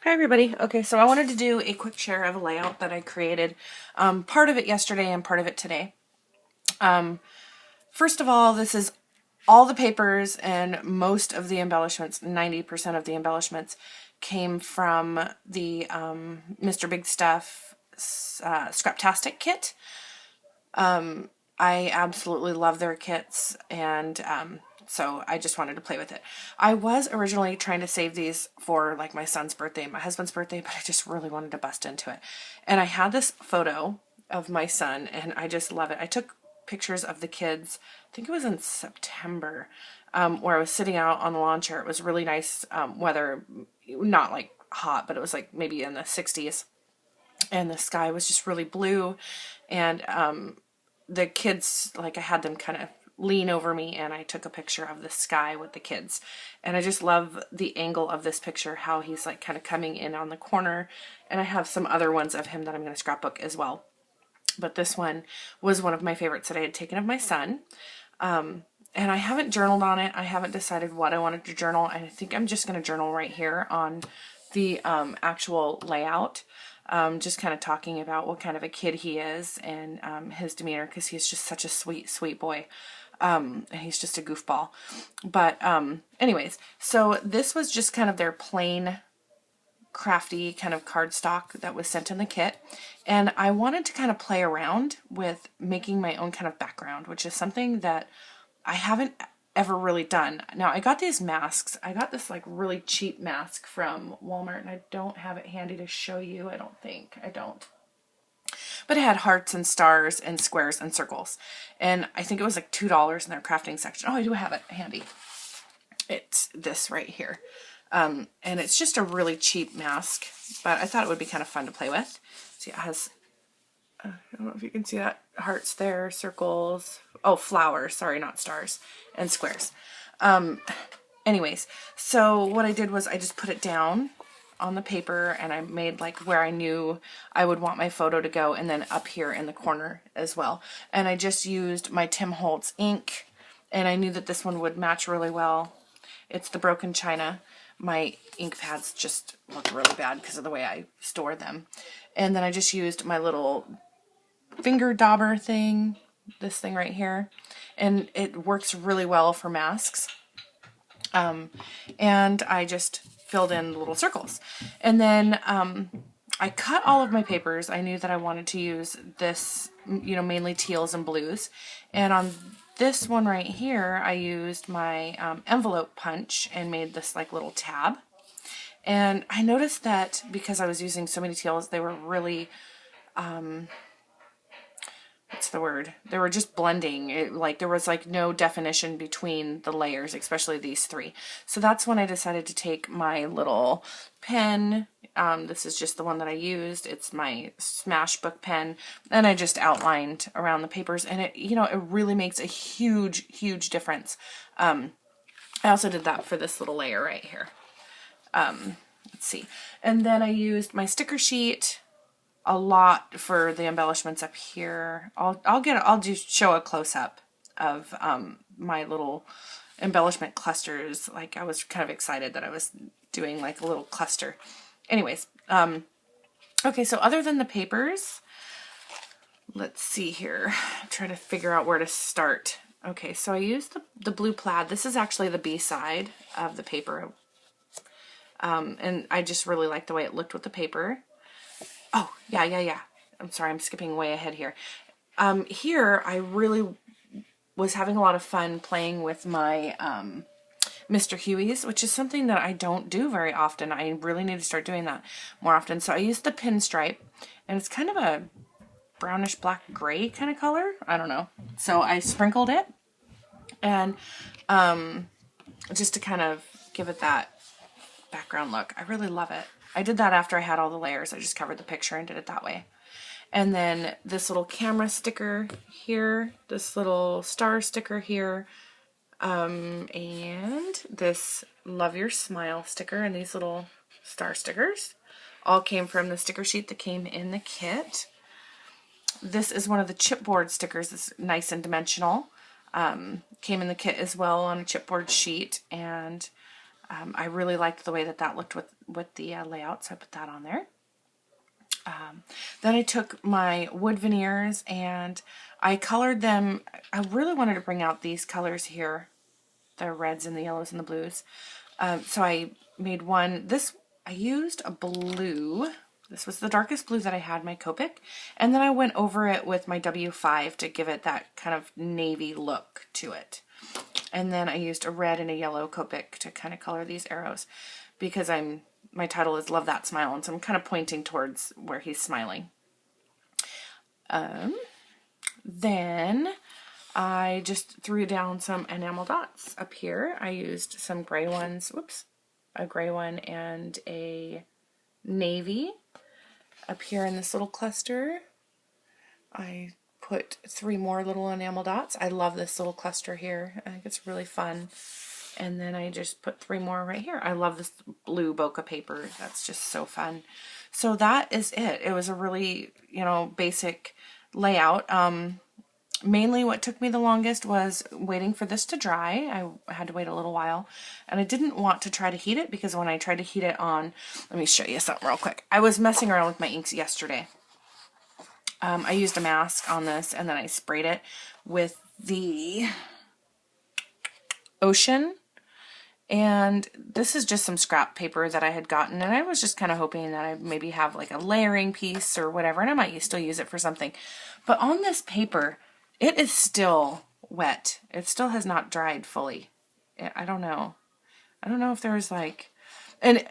Hi everybody. Okay, so I wanted to do a quick share of a layout that I created, part of it yesterday and part of it today. First of all, this is all the papers and most of the embellishments, 90% of the embellishments came from the Mr. Big Stuff scraptastic kit. I absolutely love their kits, and so I just wanted to play with it. I was originally trying to save these for like my son's birthday and my husband's birthday, but I just really wanted to bust into it. And I had this photo of my son, and I just love it. I took pictures of the kids, I think it was in September, where I was sitting out on the lawn chair. It was really nice weather, not like hot, but it was like maybe in the 60s. And the sky was just really blue, and the kids, like I had them kind of lean over me and I took a picture of the sky with the kids. And I just love the angle of this picture, how he's like kind of coming in on the corner. And I have some other ones of him that I'm going to scrapbook as well. But this one was one of my favorites that I had taken of my son. And I haven't journaled on it. I haven't decided what I wanted to journal. And I think I'm just going to journal right here on the actual layout. Just kind of talking about what kind of a kid he is and his demeanor, because he's just such a sweet, sweet boy. And he's just a goofball. But anyways, so this was just kind of their plain crafty kind of cardstock that was sent in the kit. And I wanted to kind of play around with making my own kind of background, which is something that I haven't ever really done. Now, I got these masks. I got this like really cheap mask from Walmart, and I don't have it handy to show you. I don't think. I don't. But it had hearts and stars and squares and circles. And I think it was like $2 in their crafting section. Oh, I do have it handy. It's this right here. And it's just a really cheap mask, but I thought it would be kind of fun to play with. See, it has, I don't know if you can see that, hearts there, circles, oh, flowers, sorry, not stars, and squares. Anyways, so what I did was I just put it down on the paper, and I made like where I knew I would want my photo to go, and then up here in the corner as well. And I just used my Tim Holtz ink, and I knew that this one would match really well. It's the Broken China. My ink pads just look really bad because of the way I store them. And then I just used my little finger dauber thing, this thing right here, and it works really well for masks. And I just filled in little circles. And then I cut all of my papers. I knew that I wanted to use this, you know, mainly teals and blues. And on this one right here, I used my envelope punch and made this like little tab. And I noticed that because I was using so many teals, they were really, what's the word? They were just blending. Like there was like no definition between the layers, especially these three. So that's when I decided to take my little pen. This is just the one that I used. It's my Smash Book pen, and I just outlined around the papers, and it, you know, it really makes a huge, huge difference. I also did that for this little layer right here. Let's see. And then I used my sticker sheet a lot for the embellishments up here. I'll just show a close-up of my little embellishment clusters. Like I was kind of excited that I was doing like a little cluster. Anyways, okay, so other than the papers, let's see here. I'm trying to figure out where to start. Okay, so I used the blue plaid. This is actually the B side of the paper. And I just really liked the way it looked with the paper. Oh, yeah. I'm sorry, I'm skipping way ahead here. Here, I really was having a lot of fun playing with my Mr. Huey's, which is something that I don't do very often. I really need to start doing that more often. So I used the pinstripe, and it's kind of a brownish black gray kind of color. I don't know. So I sprinkled it, and just to kind of give it that background look. I really love it. I did that after I had all the layers. I just covered the picture and did it that way. And then this little camera sticker here, this little star sticker here, and this Love Your Smile sticker, and these little star stickers all came from the sticker sheet that came in the kit. This is one of the chipboard stickers. It's nice and dimensional. Came in the kit as well on a chipboard sheet, and I really liked the way that looked with the layout, so I put that on there. Then I took my wood veneers and I colored them. I really wanted to bring out these colors here, the reds and the yellows and the blues. So I made one. I used a blue. This was the darkest blue that I had, my Copic. And then I went over it with my W5 to give it that kind of navy look to it. And then I used a red and a yellow Copic to kind of color these arrows because my title is Love That Smile, and so I'm kind of pointing towards where he's smiling. Then I just threw down some enamel dots up here. I used some gray ones, a gray one and a navy up here in this little cluster. I put 3 more little enamel dots. I love this little cluster here. I think it's really fun. And then I just put 3 more right here. I love this blue bokeh paper. That's just so fun. So that is it. It was a really, basic layout. Mainly what took me the longest was waiting for this to dry. I had to wait a little while. And I didn't want to try to heat it because when I tried to heat it on, let me show you something real quick. I was messing around with my inks yesterday. I used a mask on this and then I sprayed it with the Ocean. And this is just some scrap paper that I had gotten, and I was just kind of hoping that I maybe have like a layering piece or whatever, and I might still use it for something. But on this paper, it is still wet. It still has not dried fully. I don't know. I don't know if there's and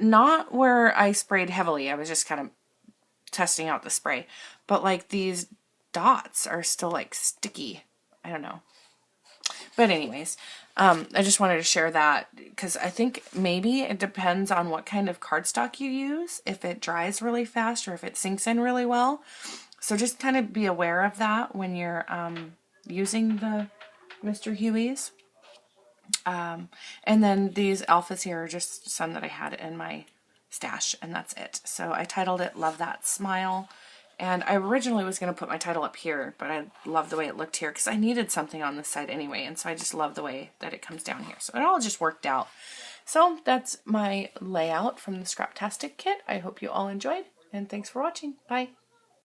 not where I sprayed heavily. I was just kind of testing out the spray. But like these dots are still like sticky. I don't know. But anyways, I just wanted to share that because I think maybe it depends on what kind of cardstock you use, if it dries really fast or if it sinks in really well. So just kind of be aware of that when you're using the Mr. Huey's. And then these alphas here are just some that I had in my stash, and that's it. So I titled it Love That Smile. And I originally was going to put my title up here, but I love the way it looked here because I needed something on this side anyway. And so I just love the way that it comes down here. So it all just worked out. So that's my layout from the Scraptastic kit. I hope you all enjoyed, and thanks for watching. Bye.